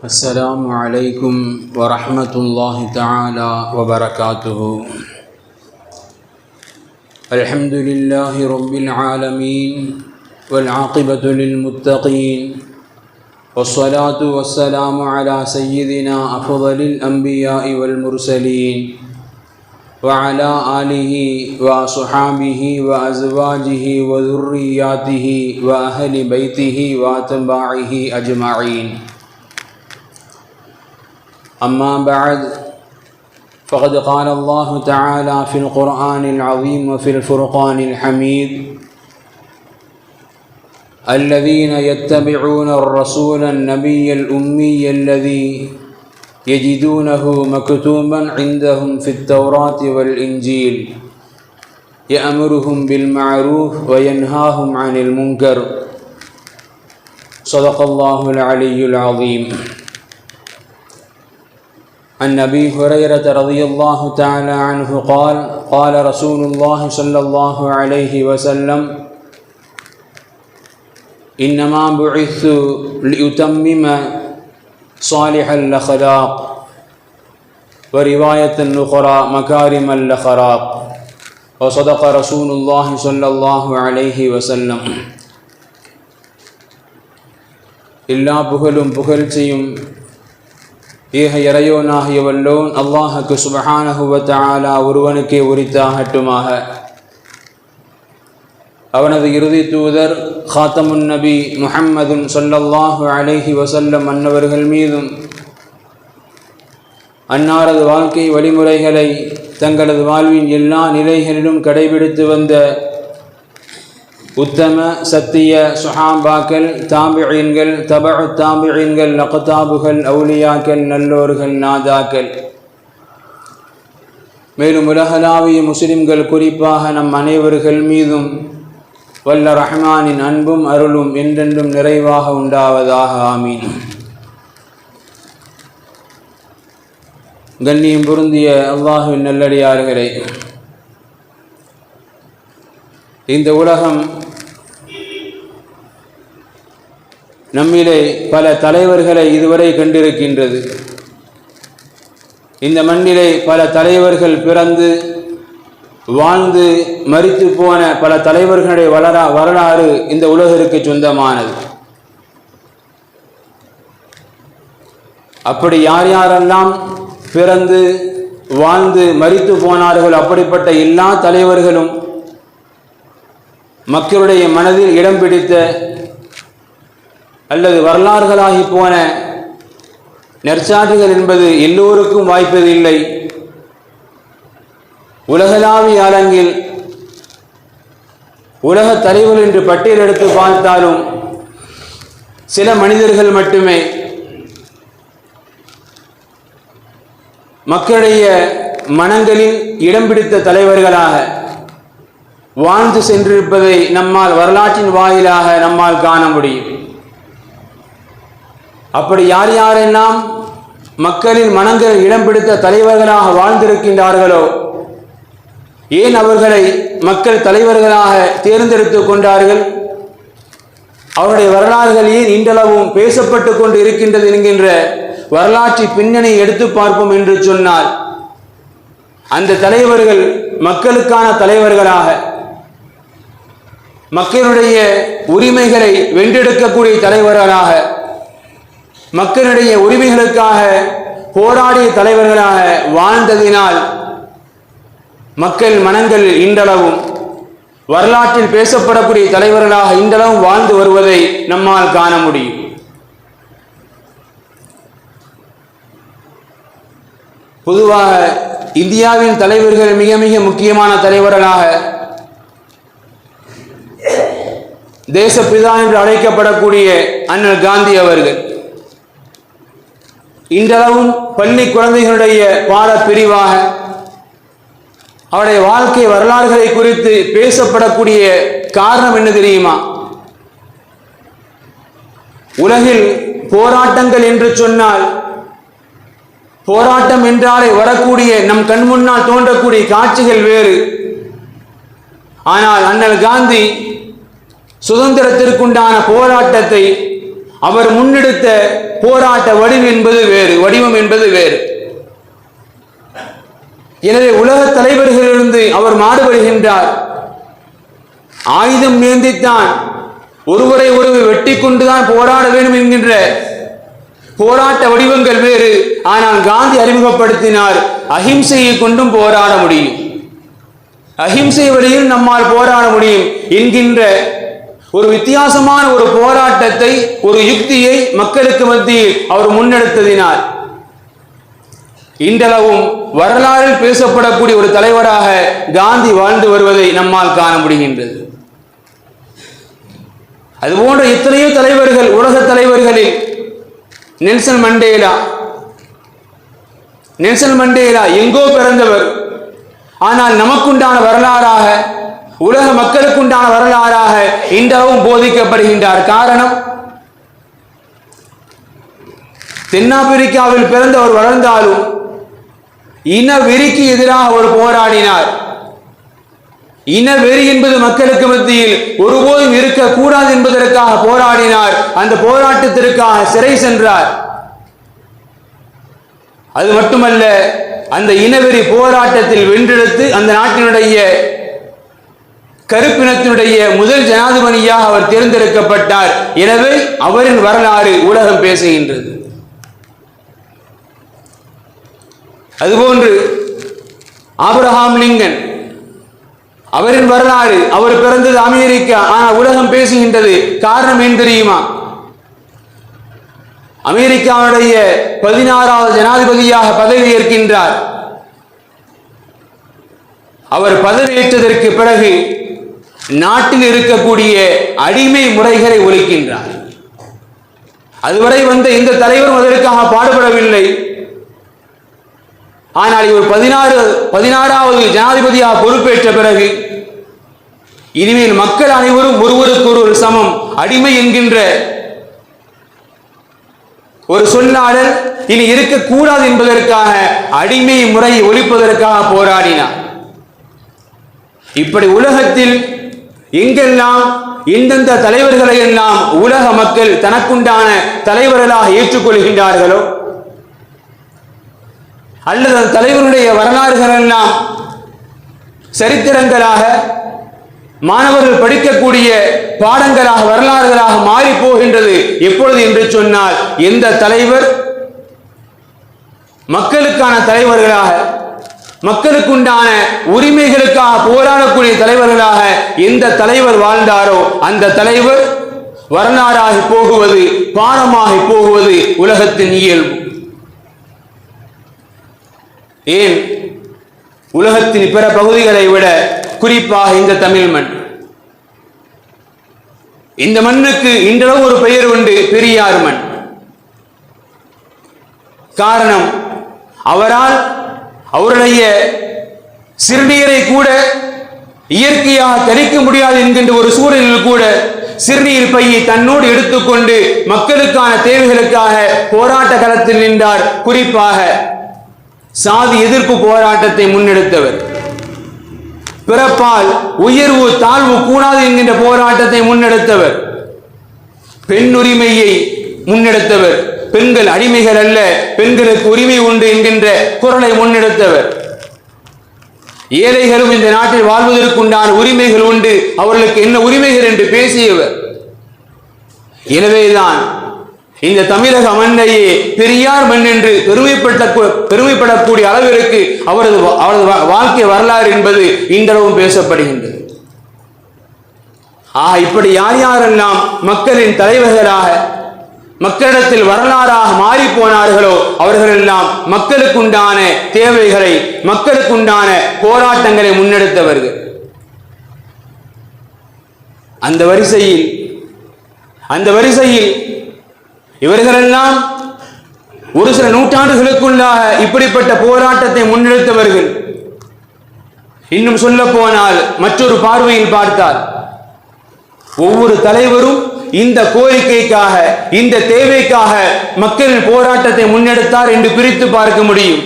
السلام عليكم ورحمة الله تعالى وبركاته. الحمد لله رب العالمين والعاقبة للمتقين، والصلاة والسلام على سيدنا أفضل الأنبياء والمرسلين وعلى آله وصحابه وأزواجه وذرياته وأهل بيته وأتباعه أجمعين. أما بعد، فقد قال الله تعالى في القرآن العظيم وفي الفرقان الحميد: الذين يتبعون الرسول النبي الأمي الذي يجدونه مكتوبا عندهم في التوراة والإنجيل يأمرهم بالمعروف وينهاهم عن المنكر. صدق الله العلي العظيم. عن أبي هريرة رضي الله تعالى عنه قال: قال رسول الله صلى الله عليه وسلم: إنما بعثت لأتمم صالح الأخلاق، ورواية أخرى مكارم الأخلاق. وصدق رسول الله صلى الله عليه وسلم. எல்லா புகழும் புகழ்ச்சியும் ஏக இறையோனாகிய வல்லோன் அல்லாஹுக்கு சுப்ஹானஹு வ தஆலா ஒருவனுக்கே உரித்தாகட்டுமாக. அவனது இறுதி தூதர் ஹாத்தமுன் நபி முஹம்மதுன் ஸல்லல்லாஹு அலைஹி வஸல்லம் அன்னவர்கள் மீதும், அன்னாரது வாழ்க்கை வழிமுறைகளை தங்களது வாழ்வின் எல்லா நிலைகளிலும் கடைபிடித்து வந்த உத்தம சத்திய சுஹாபாக்கள், தாபிஈன்கள், தபஉ தாபிஈன்கள், அக்தாபுகள், அவுலியாக்கள், நல்லோர்கள், நாதாக்கள், மேலும் உலகளாவிய முஸ்லிம்கள் குறிப்பாக நம் அனைவர்கள் மீதும் வல்ல ரஹ்மானின் அன்பும் அருளும் என்றென்றும் நிறைவாக உண்டாவதாக. ஆமீன். கண்ணியம் பொருந்திய அல்லாஹ்வின் நல்லடியார்களே, இந்த உலகம் நம்மிலே பல தலைவர்களை இதுவரை கண்டிருக்கின்றது. இந்த மண்ணிலே பல தலைவர்கள் பிறந்து வாழ்ந்து மரித்து போன பல தலைவர்களுடைய வரலாறு இந்த உலகிற்கு சொந்தமானது. அப்படி யார் யாரெல்லாம் பிறந்து வாழ்ந்து மரித்து போனார்கள், அப்படிப்பட்ட எல்லா தலைவர்களும் மக்களுடைய மனதில் இடம் பிடித்த அல்லது வரலாறுகளாகி போன நெற்சாற்றுகள் என்பது எல்லோருக்கும் வாய்ப்பதில்லை. உலகளாவிய அரங்கில் உலக தலைவர்கள் என்று பட்டியல் எடுத்து பார்த்தாலும் சில மனிதர்கள் மட்டுமே மக்களுடைய மனங்களில் இடம் பிடித்த தலைவர்களாக வாழ்ந்து சென்றிருப்பதை நம்மால் வரலாற்றின் வாயிலாக நம்மால் காண முடியும். அப்படி யார் யாரெல்லாம் மக்களின் மனங்கள் இடம் பிடித்த தலைவர்களாக வாழ்ந்திருக்கின்றார்களோ, ஏன் அவர்களை மக்கள் தலைவர்களாக தேர்ந்தெடுத்து கொண்டார்கள், அவருடைய வரலாறுகள் ஏன் இன்றளவும் பேசப்பட்டு கொண்டு இருக்கின்றது என்கின்ற வரலாற்று பின்னணி எடுத்து பார்ப்போம் என்று சொன்னால், அந்த தலைவர்கள் மக்களுக்கான தலைவர்களாக, மக்களுடைய உரிமைகளை வென்றெடுக்கக்கூடிய தலைவர்களாக, மக்களுடைய உரிமைகளுக்காக போராடிய தலைவர்களாக வாழ்ந்ததினால் மக்கள் மனங்கள் இன்றளவும் வரலாற்றில் பேசப்படக்கூடிய தலைவர்களாக இன்றளவும் வாழ்ந்து வருவதை நம்மால் காண முடியும். பொதுவாக இந்தியாவின் தலைவர்கள் மிக மிக முக்கியமான தலைவர்களாக தேசப்பிதா என்று அழைக்கப்படக்கூடிய அண்ணல் காந்தி அவர்கள் இன்றளவும் பள்ளி குழந்தைகளுடைய பாட பிரிவாக அவருடைய வாழ்க்கை வரலாறுகளை குறித்து பேசப்படக்கூடிய காரணம் என்ன தெரியுமா? உலகில் போராட்டங்கள் என்று சொன்னால், போராட்டம் என்றாலே வரக்கூடிய நம் கண் முன்னால் தோன்றக்கூடிய காட்சிகள் வேறு. ஆனால் அண்ணல் காந்தி சுதந்திரத்திற்குண்டான போராட்டத்தை அவர் முன்னெடுத்த போராட்ட வடிவம் என்பது வேறு. எனவே உலக தலைவர்களிலிருந்து அவர் மாறுபடுகின்றார். ஆயுதம் ஏந்தித்தான் ஒருவரை ஒருவர் வெட்டி கொண்டுதான் போராட வேண்டும் என்கின்ற போராட்ட வடிவங்கள் வேறு. ஆனால் காந்தி அறிமுகப்படுத்தினார், அஹிம்சையை கொண்டும் போராட முடியும், அஹிம்சை வழியில் நம்மால் போராட முடியும் என்கின்ற ஒரு வித்தியாசமான ஒரு போராட்டத்தை, ஒரு யுக்தியை மக்களுக்கு மத்தியில் அவர் முன்னெடுத்ததினால் இன்றளவும் வரலாறில் பேசப்படக்கூடிய ஒரு தலைவராக காந்தி வாழ்ந்து வருவதை நம்மால் காண முடிகின்றது. அதுபோன்ற எத்தனையோ தலைவர்கள், உலக தலைவர்களில் நெல்சன் மண்டேலா எங்கோ பிறந்தவர், ஆனால் நமக்குண்டான வரலாறாக, உலக மக்களுக்குண்டான வரலாறாக இன்றளவும் போதிக்கப்படுகின்றார். காரணம், தென்னாப்பிரிக்காவில் பிறந்தவர் வளர்ந்தாலும் இன வெறிக்கு எதிராக அவர் போராடினார். இன வெறி என்பது மக்களுக்கு மத்தியில் ஒருபோதும் இருக்கக்கூடாது என்பதற்காக போராடினார். அந்த போராட்டத்திற்காக சிறை சென்றார். அது மட்டுமல்ல, அந்த இனவெறி போராட்டத்தில் வென்றெடுத்து அந்த நாட்டினுடைய கருப்பினத்தினுடைய முதல் ஜனாதிபதியாக அவர் தேர்ந்தெடுக்கப்பட்டார். எனவே அவரின் வரலாறு உலகம் பேசுகின்றது. அதுபோன்று ஆபிரகாம் லிங்கன், அவரின் வரலாறு, அவர் பிறந்தது அமெரிக்கா, ஆனால் உலகம் பேசுகின்றது. காரணம் ஏன் தெரியுமா? அமெரிக்காவுடைய 16வது ஜனாதிபதியாக பதவியேற்கின்றார். அவர் பதவியேற்றதற்கு பிறகு நாட்டில் இருக்கக்கூடிய அடிமை முறைகளை ஒழிக்கின்றார். அதுவரை வந்த இந்த தலைவரும் அதற்காக பாடுபடவில்லை. ஆனால் இவர் 16வது ஜனாதிபதியாக பொறுப்பேற்ற பிறகு இனிமேல் மக்கள் அனைவரும் ஒருவருக்கொரு சமம், அடிமை என்கின்ற ஒரு சொல்லாடல் இனி இருக்கக்கூடாது என்பதற்காக அடிமை முறையை ஒழிப்பதற்காக போராடினார். இப்படி உலகத்தில் எங்கெல்லாம் எந்தெந்த தலைவர்களை எல்லாம் உலக மக்கள் தனக்குண்டான தலைவர்களாக ஏற்றுக்கொள்கின்றார்களோ, அல்லது அந்த தலைவருடைய வரலாறுகள் எல்லாம் சரித்திரங்களாக, மாணவர்கள் படிக்கக்கூடிய பாடங்களாக, வரலாறுகளாக மாறி போகின்றது. எப்பொழுது என்று சொன்னால், எந்த தலைவர் மக்களுக்கான தலைவர்களாக, மக்களுக்குண்டான உரிமைகளுக்காக போராடக்கூடிய தலைவர்களாக எந்த தலைவர் வாழ்ந்தாரோ அந்த தலைவர் வரலாறாகி போகுவது, பாடமாகி போகுவது உலகத்தின் இயல்பு. ஏன் உலகத்தின் பிற பகுதிகளை விட குறிப்பாக இந்த தமிழ் மண், இந்த மண்ணுக்கு இன்றளவு ஒரு பெயர் உண்டு, பெரியார் மண். காரணம், அவரால் அவருடைய சிறுநீரை கூட இயற்கையாக தரிக்க முடியாது என்கின்ற ஒரு சூழலில் கூட சிறுநீர் பையை தன்னோடு எடுத்துக்கொண்டு மக்களுக்கான தேவைகளுக்காக போராட்ட களத்தில் நின்றார். குறிப்பாக சாதி எதிர்ப்பு போராட்டத்தை முன்னெடுத்தவர், பிறப்பால் உயர்வு தாழ்வு கூடாது என்கின்ற போராட்டத்தை முன்னெடுத்தவர், பெண் உரிமையை முன்னெடுத்தவர், பெண்கள் அடிமைகள் அல்ல, பெண்களுக்கு உரிமை உண்டு என்கின்ற குரலை முன்னெடுத்தவர், ஏழைகளும் இந்த நாட்டில் வாழ்வதற்குண்டான உரிமைகள் உண்டு, அவர்களுக்கு என்ன உரிமைகள் என்று பேசியவர். எனவேதான் இந்த தமிழக மண்ணையே பெரியார் மண் என்று பெருமைப்படக்கூடிய அளவிற்கு அவரது வாழ்க்கை வரலாறு என்பது இன்றளவும் பேசப்படுகின்றது. இப்படி யார் யாரெல்லாம் மக்களின் தலைவர்களாக, மக்களிடத்தில் வரலாறாக மாறி போனார்களோ அவர்களெல்லாம் மக்களுக்குண்டான தேவைகளை, மக்களுக்குண்டான போராட்டங்களை முன்னெடுத்தவர்கள். அந்த வரிசையில் இவர்களெல்லாம் ஒரு சில நூற்றாண்டுகளுக்குள்ளாக இப்படிப்பட்ட போராட்டத்தை முன்னெடுத்தவர்கள். இன்னும் சொல்ல போனால், மற்றொரு பார்வையில் பார்த்தால், ஒவ்வொரு தலைவரும் இந்த கோரிக்கைக்காக, இந்த தேவைக்காக மக்களின் போராட்டத்தை முன்னெடுத்தார் என்று பிரித்து பார்க்க முடியும்.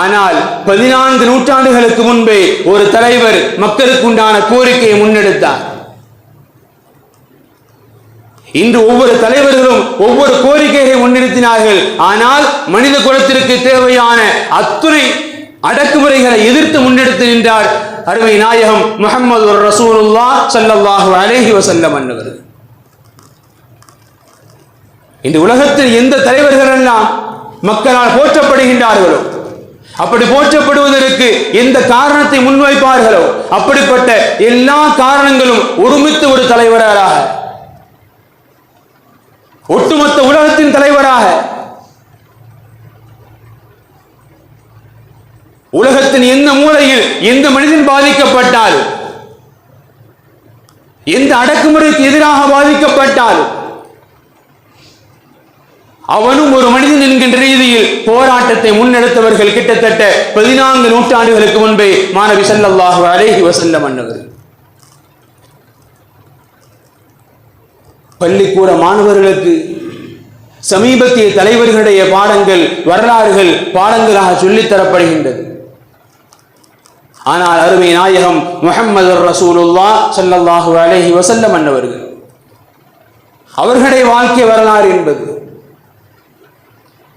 ஆனால் 14 நூற்றாண்டுகளுக்கு முன்பே ஒரு தலைவர் மக்களுக்கு உண்டான கோரிக்கையை முன்னெடுத்தார். இன்று ஒவ்வொரு தலைவர்களும் ஒவ்வொரு கோரிக்கையை முன்னிறுத்தினார்கள். ஆனால் மனித குலத்திற்கு தேவையான அத்துணை அடக்குமுறைகளை எதிர்த்து முன்னெடுத்து நின்றார் அருமை நாயகம் முஹம்மது ரசூலுல்லாஹ் ஸல்லல்லாஹு அலைஹி வஸல்லம் அன்னவர்கள். இந்த உலகத்தில் எந்த தலைவர்கள் எல்லாம் மக்களால் போற்றப்படுகின்றார்களோ, அப்படி போற்றப்படுவதற்கு எந்த காரணத்தை முன்வைப்பார்களோ, அப்படிப்பட்ட எல்லா காரணங்களும் ஒருமித்த ஒரு தலைவராக, ஒட்டுமொத்த உலகத்தின் தலைவராக, உலகத்தின் எந்த மூலையில் எந்த மனிதன் பாதிக்கப்பட்டாலும், எந்த அடக்குமுறைக்கு எதிராக பாதிக்கப்பட்டாலும், அவனும் ஒரு மனிதன் என்கின்ற ரீதியில் போராட்டத்தை முன்னெடுத்தவர்கள் கிட்டத்தட்ட 14 நூற்றாண்டுகளுக்கு முன்பே மாணவி ஸல்லல்லாஹு அலைஹி வஸல்லம் அன்னவர்கள். பள்ளிக்கூட மாணவர்களுக்கு சமீபத்திய தலைவர்களுடைய பாடங்கள், வரலாறுகள் பாடங்களாக சொல்லித் தரப்படுகின்றது. ஆனால் அருமை நாயகம் முஹம்மது ரசூலுல்லாஹ் ஸல்லல்லாஹு அலைஹி வஸல்லம் அன்னவர்கள், அவர்களுடைய வாழ்க்கை வரலாறு என்பது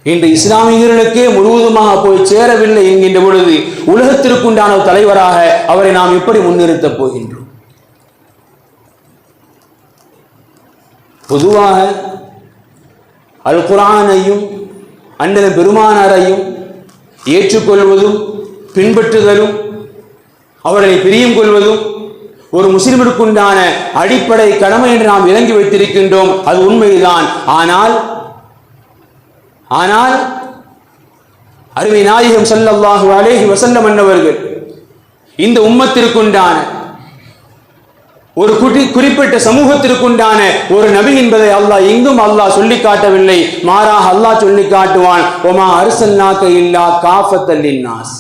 இன்று இஸ்லாமியர்களுக்கே முழுவதுமாக போய் சேரவில்லை என்கின்ற பொழுது உலகத்திற்குண்டான தலைவராக அவரை நாம் எப்படி முன்னிறுத்தப் போகின்றோம்? பொதுவாக அல் குர்ஆனையும் அண்ணன் பெருமானாரையும் ஏற்றுக்கொள்வதும் பின்பற்றுதலும் அவர்களை பிரியம் கொள்வதும் ஒரு முஸ்லிமிற்குண்டான அடிப்படை கடமை என்று நாம் விளங்கி வைத்திருக்கின்றோம். அது உண்மைதான். ஆனால் அருமை நாயகம் ஸல்லல்லாஹு அலைஹி வஸல்லம் அன்னவர்கள் இந்த உம்மத்திற்குண்டான ஒரு குறிப்பிட்ட சமூகத்திற்குண்டான ஒரு நபி என்பதை அல்லாஹ் எங்கும் அல்லாஹ் சொல்லி காட்டவில்லை. மாறாக அல்லாஹ் சொல்லி காட்டுவான், ஒமா அர்சல்நாக இல்லா காஃபத்தல் லின்னாஸ்,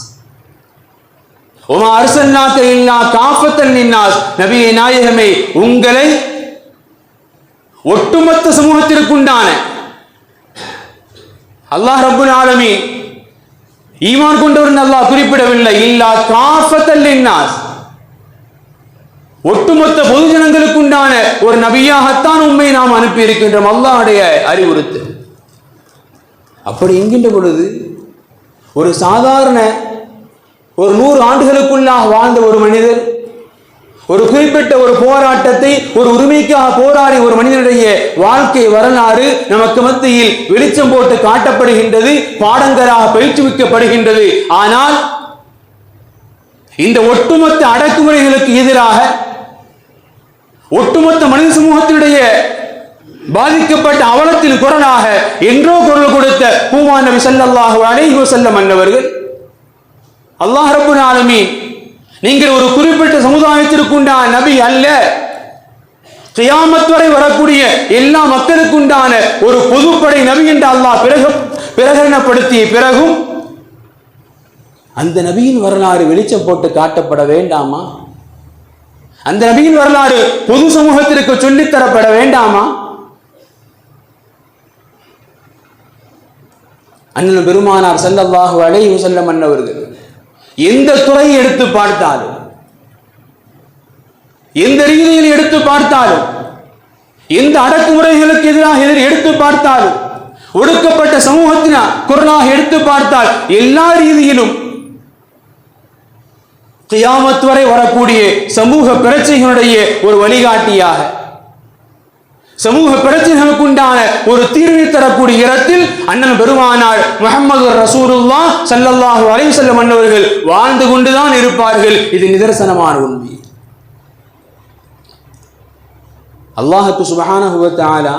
ஒமா அர்சல்நாக இல்லா காஃபத்தல் லின்னாஸ். நபியே நாயகமே, உங்களை ஒட்டுமொத்த சமூகத்திற்குண்டான, அல்லாஹ் ரப்புல் ஆலமீன் ஈமான் கொண்டவர் அல்லாஹ் குறிப்பிடவில்லை, இல்லா காஃபத்தல் லின்னாஸ், ஒட்டுமொத்த பொதுஜனங்களுக்கு உண்டான ஒரு நபியாகத்தான் உண்மை நாம் அனுப்பி இருக்கின்றோம். அல்லாஹ்வுடைய அறிவுறுத்தல். அப்படி என்கின்ற பொழுது ஒரு சாதாரண ஒரு 100 ஆண்டுகளுக்குள்ளாக வாழ்ந்த ஒரு மனிதர் ஒரு குறிப்பிட்ட ஒரு போராட்டத்தை, ஒரு உரிமைக்காக போராடி ஒரு மனிதனுடைய வாழ்க்கை வரலாறு நமக்கு மத்தியில் வெளிச்சம் போட்டு காட்டப்படுகின்றது, பாடங்களாக பயிற்றுவிக்கப்படுகின்றது. ஆனால் இந்த ஒட்டுமொத்த அடக்குமுறைகளுக்கு எதிராக, ஒட்டுமொத்த மனித சமூகத்தினுடைய பாதிக்கப்பட்ட அவலத்தின் குரலாக என்றோ குரல் கொடுத்த பூமான் நபி ஸல்லல்லாஹு அலைஹி வஸல்லம் அன்னவர்கள், அல்லாஹ் ரப்புல் ஆலமீன் நீங்கள் ஒரு குறிப்பிட்ட சமுதாயத்திற்குண்டான நபி அல்ல, கியாமத் வரை வரக்கூடிய எல்லா மக்களுக்குண்டான ஒரு பொதுப்படை நபி என்று அல்லாஹ் பிரகடனப்படுத்திய பிறகும் அந்த நபியின் வரலாறு வெளிச்சம் போட்டு காட்டப்பட வேண்டாமா? அந்த நபியின் வரலாறு பொது சமூகத்திற்கு சொல்லித்தரப்பட வேண்டாமா? அண்ணன் பெருமானார் ஸல்லல்லாஹு அலைஹி வஸல்லம் அன்னவர்கள் எந்த துறையை எடுத்து பார்த்தாலும், எந்த ரீதியில் எடுத்து பார்த்தாலும், எந்த அடக்குமுறைகளுக்கு எதிராக எடுத்து பார்த்தாலும், ஒடுக்கப்பட்ட சமூகத்தின குரலாக எடுத்து பார்த்தால் எல்லா ரீதியிலும் கியாமத் வரை வரக்கூடிய சமூக பிரச்சனைகளுடைய ஒரு வழிகாட்டியாக, சமூக பிரச்சனைகளுக்கு உண்டான ஒரு தீர்வை தரக்கூடிய இடத்தில் அண்ணன் பெருமானார் முஹம்மது ரசூலுல்லாஹ் ஸல்லல்லாஹு அலைஹி வஸல்லம் அன்னவர்கள் வாழ்ந்து கொண்டுதான் இருப்பார்கள். இது நிதர்சனமான உண்மை. அல்லாஹ் சுப்ஹானஹு வ தஆலா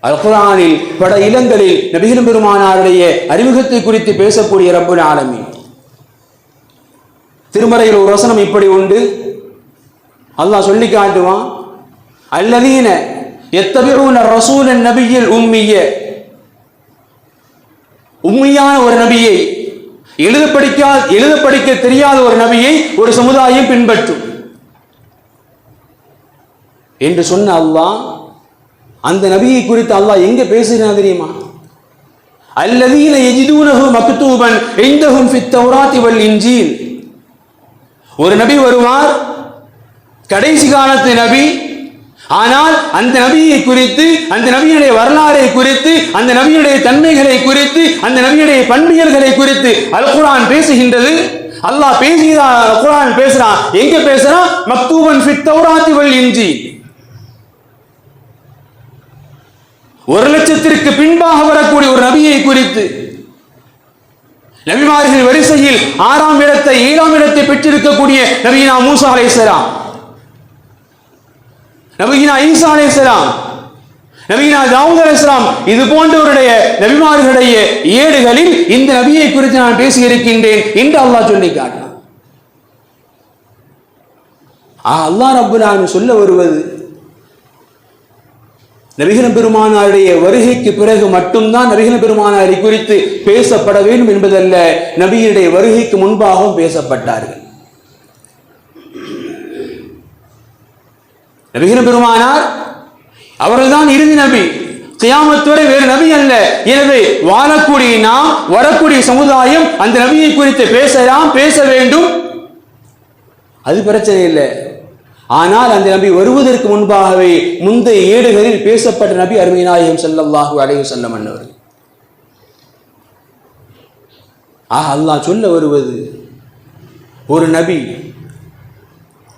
அல் குர்ஆனில் பல இடங்களில் நபிகள் பெருமானாருடைய அறிமுகத்தை குறித்து பேசக்கூடிய ரப்புல் ஆலமீன் திருமறையில் ஒரு வசனம் இப்படி உண்டு. அல்லாஹ் சொல்லி காட்டுவான், அல்லதீன யத்தபிஊன ரசூலன் நபியில் உம்மிய, உம்மியான ஒரு நபியை, எழுத படிக்க தெரியாத ஒரு நபியை ஒரு சமுதாயம் பின்பற்றும் என்று சொன்ன அல்லாஹ் அந்த நபியை குறித்து அல்லாஹ் எங்க பேசுகிறான் தெரியுமா? அல்லதீன யஜிதூனஹு மக்தூபன் இன்தஹும் ஃபித் தௌராத்தி வல் இன்ஜீல். ஒரு நபி வருவார், கடைசி காலத்து நபி, ஆனால் அந்த நபியை குறித்து, அந்த நபியுடைய வரலாறை குறித்து, அந்த நபியுடைய தன்மைகளை குறித்து, அந்த நபியுடைய பண்பியல்களை குறித்து அல் குர்ஆன் பேசுகின்றது. அல்லாஹ் பேசுகிறான், குர்ஆன் பேசுறான். எங்க பேசுறான்? மக்தூபன் ஃபித் தௌராத்தி வல் இன்ஜீல். 1,00,000 பின்பாக வரக்கூடிய ஒரு நபியை குறித்து, நபிமார்கள் வரிசையில் 6ஆம் இடத்தை 7ஆம் இடத்தை பெற்றிருக்கக்கூடிய நபியினா மூசா அலைஹிஸ்ஸலாம், நபியினா ஈசா அலைஹிஸ்ஸலாம், நபியினா தாவூத் அலைஹிஸ்ஸலாம், இது போன்றவருடைய நபிமார்களுடைய ஏடுகளில் இந்த நபியை குறித்து நான் பேசி இருக்கின்றேன் என்று அல்லாஹ் சொல்லி காட்டினான். அல்லாஹ் ரப்பல் ஆலமீன் சொல்ல வருவது, நபிகள் பெருமானாருடைய வருகைக்கு பிறகு மட்டும்தான் நபிகள் பெருமானாரை குறித்து பேசப்பட வேண்டும் என்பதல்ல, நபியுடைய வருகைக்கு முன்பாகவும் பேசப்பட்டார்கள். நபிகள் பெருமானார் அவர்கள்தான் இறுதி நபி, கியாமத் வரை வேறு நபி அல்ல. எனவே வாழக்கூடிய நாம், வரக்கூடிய சமுதாயம் அந்த நபியை குறித்து பேசலாம், பேச வேண்டும், அது பிரச்சனை இல்லை. ஆனால் அந்த நபி வருவதற்கு முன்பாகவே முந்தைய ஏடுகளில் பேசப்பட்ட நபி அருமை நாயகம் ஸல்லல்லாஹு அலைஹி வஸல்லம் அவர்கள். அல்லாஹ் சொல்ல வருவது, ஒரு நபி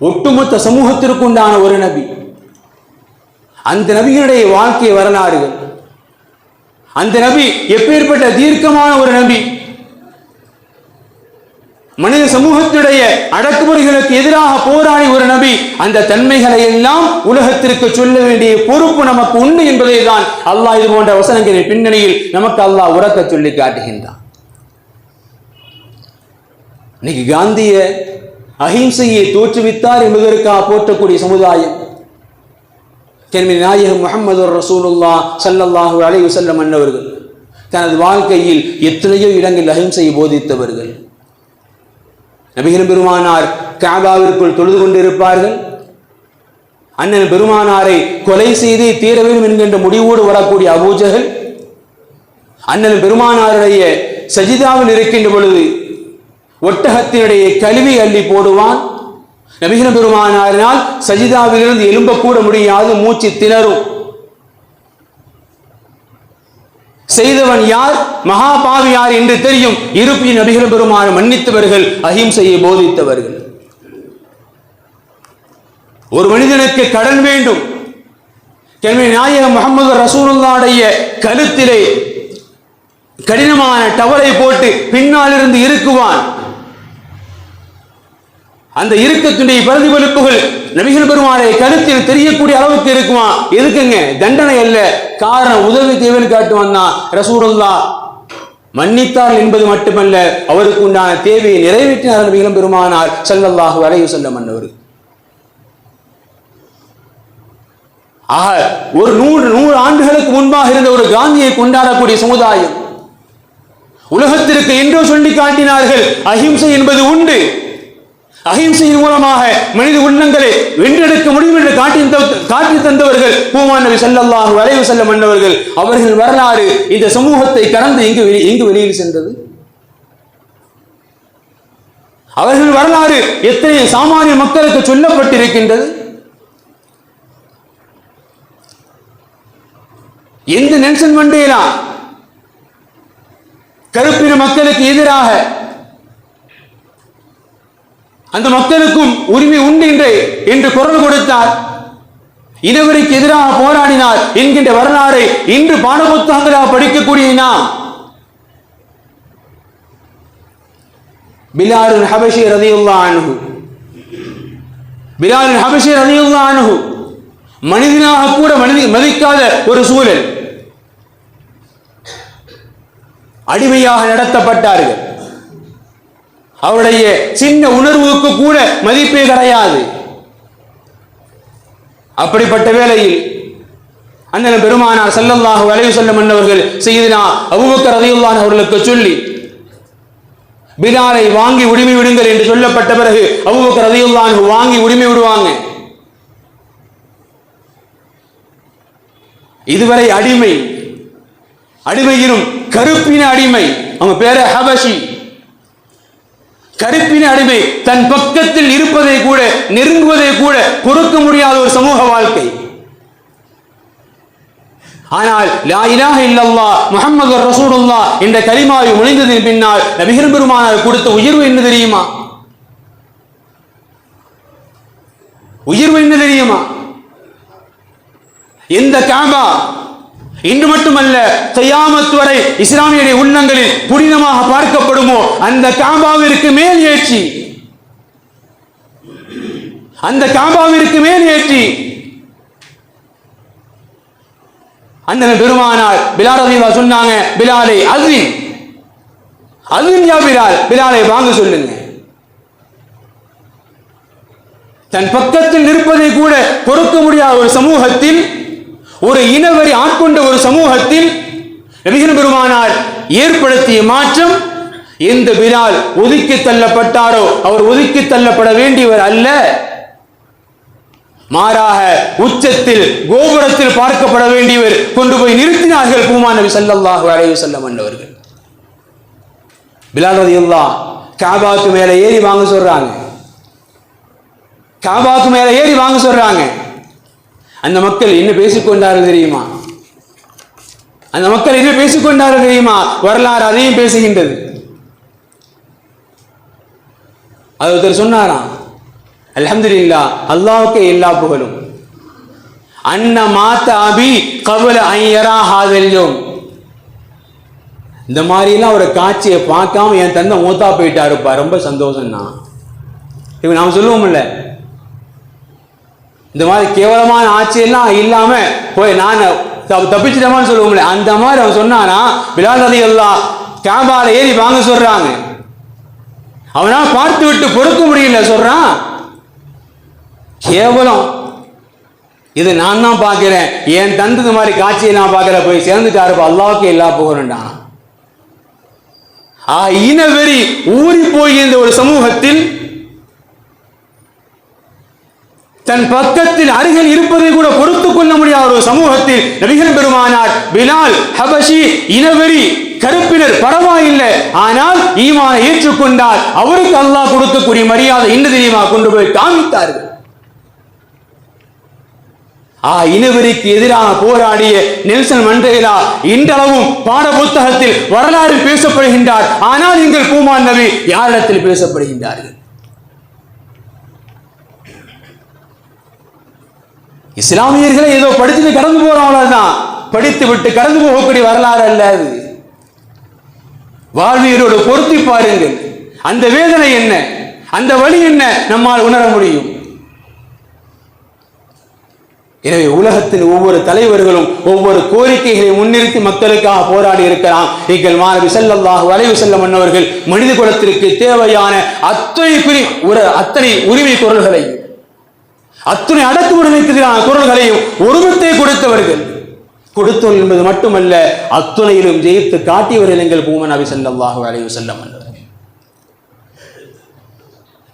ஒட்டுமொத்த சமூகத்திற்கு உண்டான ஒரு நபி, அந்த நபியினுடைய வாழ்க்கை வரலாறுகள், அந்த நபி எப்பேற்பட்ட தீர்க்கமான ஒரு நபி, மனித சமூகத்துடைய அடக்குமுறைகளுக்கு எதிராக போராடி ஒரு நபி, அந்த தன்மைகளை எல்லாம் உலகத்திற்கு சொல்ல வேண்டிய பொறுப்பு நமக்கு உண்டு என்பதை தான் அல்லாஹ் இது போன்ற வசனங்களின் பின்னணியில் நமக்கு அல்லாஹ் உரக்க சொல்லி காட்டுகின்றான். இன்னைக்கு காந்திய அஹிம்சையை தோற்றுவித்தார் என்பதற்காக போற்றக்கூடிய சமுதாயம், நாயகம் முஹம்மது ரசூலுல்லாஹ் ஸல்லல்லாஹு அலைஹி வஸல்லம் அன்னவர்கள் தனது வாழ்க்கையில் எத்தனையோ இடங்களில் அஹிம்சையை போதித்தவர்கள். நபிகள் பெருமானார் கஅபாவிற்குள் தொழுது கொண்டிருப்பார்கள். அண்ணன் பெருமானாரை கொலை செய்தே தீர வேண்டும் என்கின்ற முடிவோடு வரக்கூடிய அபூஜஹல் அண்ணன் பெருமானாருடைய சஜிதாவில் இருக்கின்ற பொழுது ஒட்டகத்தினுடைய கழுவி அள்ளி போடுவான். நபிகள் பெருமானாரினால் சஜிதாவிலிருந்து எழும்பக்கூட முடியாது, மூச்சு திணறும். செய்தவன் யார், மகாபாவி யார் என்று தெரியும். இருப்பினும் நபிகள் பெருமானார் மன்னித்தவர்கள், அஹிம்சையை போதித்தவர்கள். ஒரு மனிதனுக்கு கடன் வேண்டும், நாயகம் முஹம்மது ரசூலுல்லாஹ்வுடைய கழுத்திலே கடினமான டவலை போட்டு பின்னால் இருந்து இருக்குவான். அந்த இறுக்கத்துடைய பிரதிபலிப்புகள் நபிகள் பெருமானாரை கருத்தில் தெரியக்கூடிய அளவுக்கு இருக்குவான். எதுக்குங்க? தண்டனை அல்ல, காரணம் உதவி தேவன் காட்டுவான். ரசூலுல்லாஹ் மன்னித்தார் என்பது மட்டுமல்ல, அவருக்கு உண்டான தேவையை நிறைவேற்றினார் நபிகள் பெருமானார் ஸல்லல்லாஹு அலைஹி வஸல்லம் அன்னவர்கள். ஒரு 100 ஆண்டுகளுக்கு முன்பாக இருந்த ஒரு காந்தியை கொண்டாடக்கூடிய சமுதாயம் உலகத்திற்கு என்றோ சொல்லி காட்டினார்கள், அஹிம்சை என்பது உண்டு, அஹிம்சையின் மூலமாக மனித உள்ளங்களை வென்றெடுக்க முடியும் என்று காட்டி தந்தவர்கள் பூமான் நபி ஸல்லல்லாஹு அலைஹி வஸல்லம் அன்னவர்கள். அவர்கள் வரலாறு இந்த சமூகத்தை கடந்து எங்கு வெளியில் சென்றது? அவர்கள் வரலாறு எத்தனை சாமானிய மக்களுக்கு சொல்லப்பட்டிருக்கின்றது? எந்த நெல்சன் மண்டேலா கருப்பின மக்களுக்கு எதிராக அந்த மக்களுக்கும் உரிமை உண்டு என்று குரல் கொடுத்தார், இனவருக்கு எதிராக போராடினார் என்கின்ற வரலாறை இன்று பாடப்புத்தகங்களாக படிக்கக்கூடிய நாம் பிலால் ஹபஷி ரலியல்லாஹு அன்ஹு, பிலால் ஹபஷி ரலியல்லாஹு அன்ஹு மனிதனாக கூட மதிக்காத ஒரு சூழல், அடிமையாக நடத்தப்பட்டார்கள். அவருடைய சின்ன உணர்வுக்கு கூட மதிப்பே கிடையாது. அப்படிப்பட்ட வேளையில் அண்ணன் பெருமானார் ஸல்லல்லாஹு அலைஹி வஸல்லம் அன்னவர்கள் சய்யிதுனா அபூபக்கர் ரலியல்லாஹு அன்ஹு அவர்களுக்கு சொல்லி பிலாலை வாங்கி உரிமை விடுங்கள் என்று சொல்லப்பட்ட பிறகு அபூபக்கர் ரலியல்லாஹு அன்ஹு வாங்கி உரிமை விடுவாங்க. இதுவரை அடிமையிலும் கருப்பின அடிமை, அவங்க பேரு ஹபஷி, கருப்பின அடிமை, தன் பக்கத்தில் இருப்பதை கூட நெருங்குவதை கூட பொறுக்க முடியாத ஒரு சமூக வாழ்க்கை. ஆனால் லா இலாஹ இல்லல்லாஹ் முஹம்மதுர் ரசூலுல்லாஹ் என்ற கலிமாவை முழிந்ததின் பின்னால் நபிகள் பெருமானார் கொடுத்த உயர்வு என்ன தெரியுமா? உயர்வு என்ன தெரியுமா? எந்த காபா இன்று மட்டுமல்ல கியாமத் வரை இஸ்லாமிய உள்ளங்களில் புனிதமாக பார்க்கப்படுமோ அந்த காபாவிற்கு மேல் ஏற்றி, அந்த காபாவிற்கு மேல் ஏற்றி அந்த பெருமானார் பிலால் ரலியல்லாஹு சொன்னாங்க, பிலாலை அஸ்வின் அஸ்வின் யா பிலால், பிலாலை வாங்க சொல்லுங்க. தன் பக்கத்தில் இருப்பதை கூட பொறுக்க முடியாத ஒரு சமூகத்தில், ஒரு இனவரி ஆட்கொண்ட ஒரு சமூகத்தில் நபிகள் பெருமானார் ஏற்படுத்திய மாற்றம். எந்த பிலால் ஒதுக்கி தள்ளப்பட்டாரோ அவர் ஒதுக்கி தள்ளப்பட வேண்டியவர் அல்ல, மாறாக உச்சத்தில் கோபுரத்தில் பார்க்கப்பட வேண்டியவர் கொண்டு போய் நிறுத்தினார்கள் பூமான் நபி ஸல்லல்லாஹு அலைஹி வஸல்லம் அவர்கள். பிலால் ரலியல்லாஹு காபாக்கு மேல ஏறி வாங்க சொல்றாங்க, காபாக்கு மேல ஏறி வாங்க சொல்றாங்க. அந்த மக்கள் என்ன பேசிக்கொண்டார்கள் தெரியுமா? அந்த மக்கள் என்ன பேசிக்கொண்டார்கள் தெரியுமா? வரலாறு அதையும் பேசுகின்றது. அது ஒருத்தர் சொன்னாராம், அல்ஹம்துலில்லாஹ் அல்லாஹ்வுக்கே எல்லா புகழும், அன்ன மாத அபி கபல ஐயரா ஹாதல் யௌம். இந்த மாதிரிலாம் ஒரு காட்சியை பார்க்காம என் தந்தை மூத்தா போயிட்டாருப்பா, ரொம்ப சந்தோஷம் தான். இப்போ நாம் சொல்லுவோம்ல, இந்த மாதிரி கேவலமான ஆட்சியெல்லாம் இல்லாம போய் நான் தப்பிச்சிட்டமான்னு சொல்லுவோம்ல, அந்த மாதிரி அவன் சொன்னானா. பிலால் ரலியல்லாஹு காபால ஏறி வாங்க சொல்றாங்க, அவனால் பார்த்து விட்டு பொறுக்க முடியல, சொல்றான் கேவலம், இது நான் தான் பார்க்கிறேன், என் தந்தை இந்த மாதிரி காட்சியை நான் பார்க்கிற, போய் சேர்ந்துட்டாருப்பா, அல்லாஹ்வுக்கு எல்லா புகழும்டான். இனவெறி ஊறி போகின்ற ஒரு சமூகத்தில் தன் பக்கத்தில் அருகில் இருப்பதை கூட பொறுத்துக் கொள்ள முடியாத ஒரு சமூகத்தில் நபிகள் பெருமானார் பிலால் ஹபஷி இனவெறி கருப்பினர் பரவாயில்லை, ஆனால் ஈமானை ஏற்றுக்கொண்டால் அவருக்கு அல்லாஹ் கொடுக்கக்கூடிய மரியாதை என்ன தெரியுமா? கொண்டு போய் காமித்தார்கள். இனவெறிக்கு எதிராக போராடிய நெல்சன் மண்டேலா இன்றளவும் பாட புத்தகத்தில் வரலாறு பேசப்படுகின்றார். ஆனால் எங்கள் பூமான் நபி யாரிடத்தில் பேசப்படுகின்றார்கள்? இஸ்லாமியர்களை ஏதோ படிச்சுட்டு கடந்து போறவங்கதான், படித்து விட்டு கடந்து போகக்கூடிய வரலாறு அல்ல அது. வாழ்வியரோடு பொருத்தி பாருங்கள், அந்த வேதனை என்ன, அந்த வழி என்ன நம்மால் உணர முடியும். எனவே உலகத்தின் ஒவ்வொரு தலைவர்களும் ஒவ்வொரு கோரிக்கைகளை முன்னிறுத்தி மக்களுக்காக போராடி இருக்கலாம். எங்கள் மாணவி ஸல்லல்லாஹு அலைஹி வஸல்லம் அவர்கள் மனித குலத்திற்கு தேவையான அத்தனை உரிமை குரல்களையும் அத்தனை அடக்குமுறைக்கு குரல்களையும் ஒருமித்தே கொடுத்தவர்கள். கொடுத்தோம் என்பது மட்டுமல்ல, அத்துணையிலும் ஜெயித்து காட்டியவர்கள் எங்கள் பூமன் நபி ஸல்லல்லாஹு அலைஹி வஸல்லம் அவர்கள்.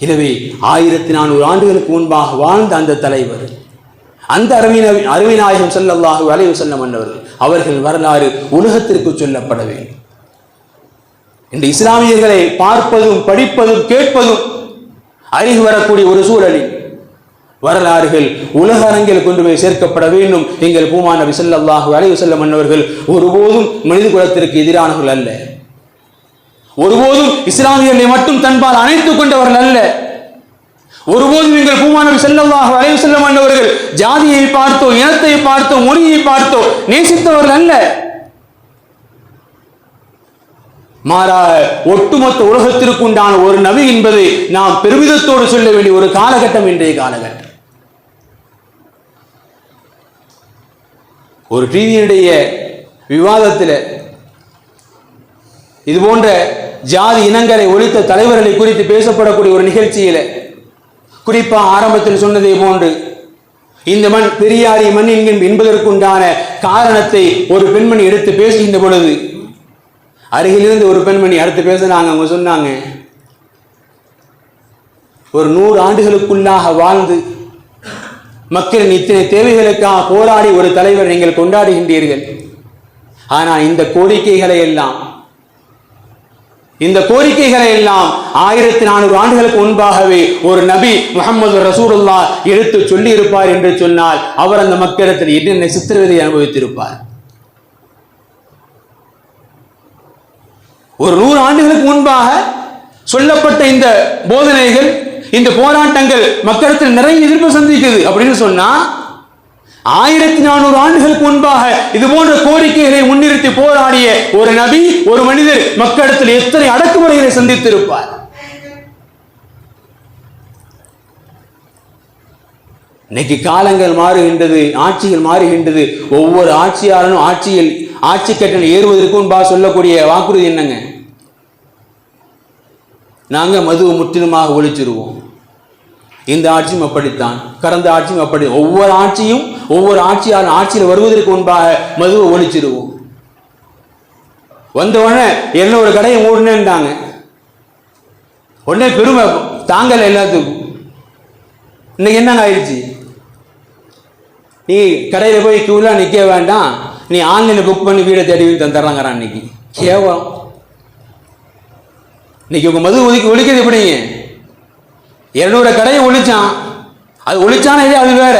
எனவே 1400 ஆண்டுகளுக்கு முன்பாக வாழ்ந்த அந்த தலைவர், அந்த அருமைநாயகம் ஸல்லல்லாஹு அலைஹி வஸல்லம் அவர்கள் வரலாறு உலகத்திற்கு சொல்லப்பட வேண்டும். இந்த இஸ்லாமியர்களை பார்ப்பதும் படிப்பதும் கேட்பதும் அருகி வரக்கூடிய ஒரு சூழலில் வரலாறுகள் உலக அரங்கில் கொண்டு போய் சேர்க்கப்பட வேண்டும். எங்கள் பூமான் நபி ஸல்லல்லாஹு அலைஹி வஸல்லம் அவர்கள் ஒருபோதும் மனித குலத்திற்கு எதிரானவர்கள் அல்ல, ஒருபோதும் இஸ்லாமியர்களை மட்டும் தன்பால் அணைத்துக் கொண்டவர்கள் அல்ல, ஒருபோதும் எங்கள் பூமான் நபி ஸல்லல்லாஹு அலைஹி வஸல்லம் அவர்கள் ஜாதியை பார்த்தோ, இனத்தை பார்த்தோ, மொழியை பார்த்தோ நேசித்தவர்கள் அல்ல. மாறாக ஒட்டுமொத்த உலகத்திற்கு உண்டான ஒரு நபி என்பதை நாம் பெருமிதத்தோடு சொல்ல வேண்டிய ஒரு காலகட்டம் இன்றைய காலகட்டம். ஒரு டிவியினுடைய விவாதத்தில் இது போன்ற ஜாதி இனங்களை ஒழித்த தலைவர்களை குறித்து பேசப்படக்கூடிய ஒரு நிகழ்ச்சியில் குறிப்பாக ஆரம்பத்தில் சொன்னதை போன்று இந்த மண் பெரியாரி மண் என்பதற்குண்டான காரணத்தை ஒரு பெண்மணி எடுத்து பேசுகின்ற பொழுது அருகிலிருந்து ஒரு பெண்மணி அடுத்து பேசினாங்க. அவங்க சொன்னாங்க, ஒரு 100 ஆண்டுகளுக்குள்ளாக வாழ்ந்து மக்களின் இத்தனை தேவைகளுக்காக போராடி ஒரு தலைவர் நீங்கள் கொண்டாடுகின்றீர்கள். ஆனால் இந்த கோரிக்கைகளை எல்லாம் 1400 ஆண்டுகளுக்கு முன்பாகவே ஒரு நபி முஹம்மது ரசூலுல்லாஹ் எடுத்து சொல்லி இருப்பார் என்று சொன்னால் அவர் அந்த மக்களிடத்தில் என்னென்ன சித்திரவதை அனுபவித்திருப்பார். ஒரு 100 ஆண்டுகளுக்கு முன்பாக சொல்லப்பட்ட இந்த போதனைகள், இந்த போராட்டங்கள் மக்களிடத்தில் நிறைய எதிர்ப்பு சந்திக்குது அப்படின்னு சொன்னா, 1400 ஆண்டுகளுக்கு முன்பாக இது போன்ற கோரிக்கைகளை முன்னிறுத்தி போராடிய ஒரு நபி, ஒரு மனிதர் மக்களிடத்தில் எத்தனை அடக்குமுறைகளை சந்தித்திருப்பார். இன்னைக்கு காலங்கள் மாறுகின்றது, ஆட்சிகள் மாறுகின்றது. ஒவ்வொரு ஆட்சியாளனும் ஆட்சி கட்டணம் ஏறுவதற்கு முன்பாக சொல்லக்கூடிய வாக்குறுதி என்னங்க? நாங்க மதுவை முற்றிலுமாக ஒழிச்சிருவோம். இந்த ஆட்சியும் அப்படித்தான், கடந்த ஆட்சியும் அப்படி. ஒவ்வொரு ஆட்சியாளன் ஆட்சியில் வருவதற்கு முன்பாக மதுவை ஒழிச்சிருவோம். வந்த உடனே என்ன ஒரு கடையை மூடணுன்றாங்க. உடனே பெருமை தாங்கல எல்லாத்துக்கும். இன்னைக்கு என்ன ஆயிடுச்சு? நீ கடையில் போய் கியூலாம் நிற்க வேண்டாம், நீ ஆன்லைனில் புக் பண்ணி வீடை தேடி தந்துடுறாங்கிறான். இன்னைக்கு கேவலம். இன்னைக்கு உங்க மது ஒழிக்கிறது எப்படிங்க? 200 கடையை ஒழிச்சான், அது ஒழிச்சானே அது வேற.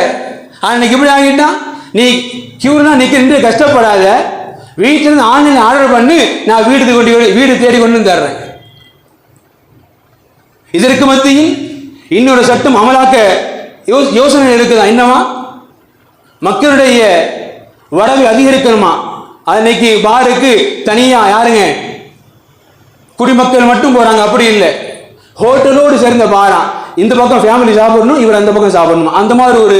ஆனால் இன்னைக்கு எப்படி ஆகிட்டான்? நீ கியூலாம் நிற்க கஷ்டப்படாத, வீட்டிலிருந்து ஆன்லைனில் ஆர்டர் பண்ணி நான் வீடு தேடி கொண்டு தர்றேன். இதற்கு மத்தியில் இன்னொரு சட்டம் அமலாக்க யோசனை இருக்குதா? என்னவா? மக்களுடைய வரவு அதிகரிக்கணுமா? அன்னைக்கு பாருக்கு தனியா யாருங்க குடிமக்கள் மட்டும் போறாங்க, அப்படி இல்லை. ஹோட்டலோடு சேர்ந்த பாரா, இந்த பக்கம் ஃபேமிலி சாப்பிடணும், இவர் அந்த பக்கம் சாப்பிடணும். அந்த மாதிரி ஒரு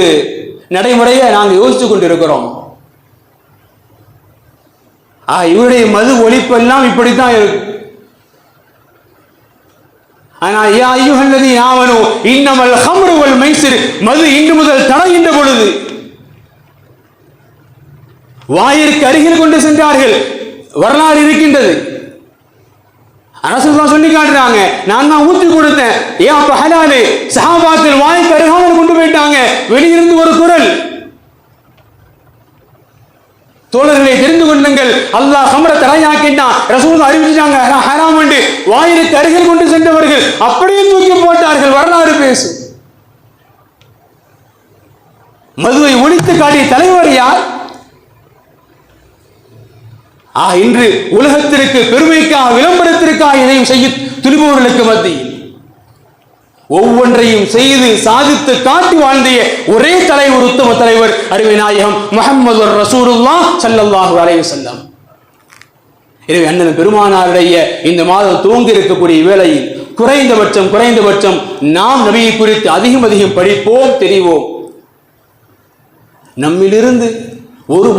நடைமுறையை நாங்கள் யோசிச்சு கொண்டு இருக்கிறோம். இவருடைய மது ஒழிப்பெல்லாம் இப்படித்தான் இருக்கு. ஆனால் யா அய்யுஹல்லதீன ஆமனூ இன்னமல் ஹம்ரு வல் மைசிர், மது இன்று முதல் தடைகின்ற பொழுது வாயிற்கு அருகில் கொண்டு சென்றார்கள். வரலாறு இருக்கின்றது. அரசுதான் சொல்லி காட்டுறாங்க, நான் தான் ஊற்றி கொடுத்தேன். ஏன் அப்ப ஹலாலு? சஹாபாக்கள் வாய்க்கு அருகாமல் கொண்டு போயிட்டாங்க. வெளியிருந்து ஒரு குரல், தோழர்களை தெரிந்து கொள்ளுங்கள், அல்லாஹ் ஹம்ர தடையாக்கிட்டான், ரசூல் அறிவிச்சாங்க ஹராம் என்று. வாயிற்கு அருகில் கொண்டு சென்றவர்கள் அப்படியே தூக்கி போட்டார்கள். வரலாறு பேசும். மதுவை ஒழித்து காட்டிய தலைவர் யார்? இன்று உலகத்திற்கு பெருமைக்காக, விளம்பரத்திற்காக இதையும் செய்ய துணிபவர்களுக்கு மத்தியில் ஒவ்வொன்றையும் செய்து சாதித்து காட்டி வாழ்ந்திய ஒரே தலைவர், உத்தம தலைவர், அருமை நாயகம் முஹம்மது ரசூலுல்லாஹ் ஸல்லல்லாஹு அலைஹி வஸல்லம். எனவே அண்ணன் பெருமானாருடைய இந்த மாதம் துவங்கி இருக்கக்கூடிய வேளையில் குறைந்தபட்சம் நாம் நபியை குறித்து அதிகம் படிப்போம், தெரிவோம். நம்மிலிருந்து ஒரு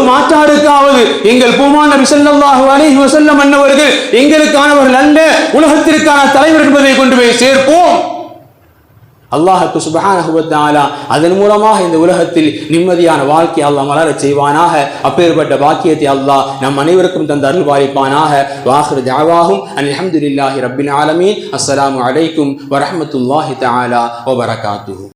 மாற்றாருக்காவது எங்கள் பூமான் நபி ஸல்லல்லாஹு அலைஹி வஸல்லம் அன்னவர்கள் எங்களுக்கானவர்கள் அல்ல, உலகத்திற்கான தலைவர் என்பதை கொண்டு போய் சேர்ப்போம். அல்லாஹ் சுப்ஹானஹு வ தஆலா அதன் மூலமாக இந்த உலகத்தில் நிம்மதியான வாழ்க்கை அல்லாஹ் மலரச் செய்வானாக. அப்பேற்பட்ட பாக்கியத்தை அல்லாஹ் நம் அனைவருக்கும் தந்து அருள் பாலிப்பானாக. வாஹிரு தஅவாஹும் அல்ஹம்துலில்லாஹி ரப்பில் ஆலமீன். அஸ்ஸலாமு அலைக்கும் வ ரஹ்மத்துல்லாஹி தஆலா வ பரகாத்துஹு.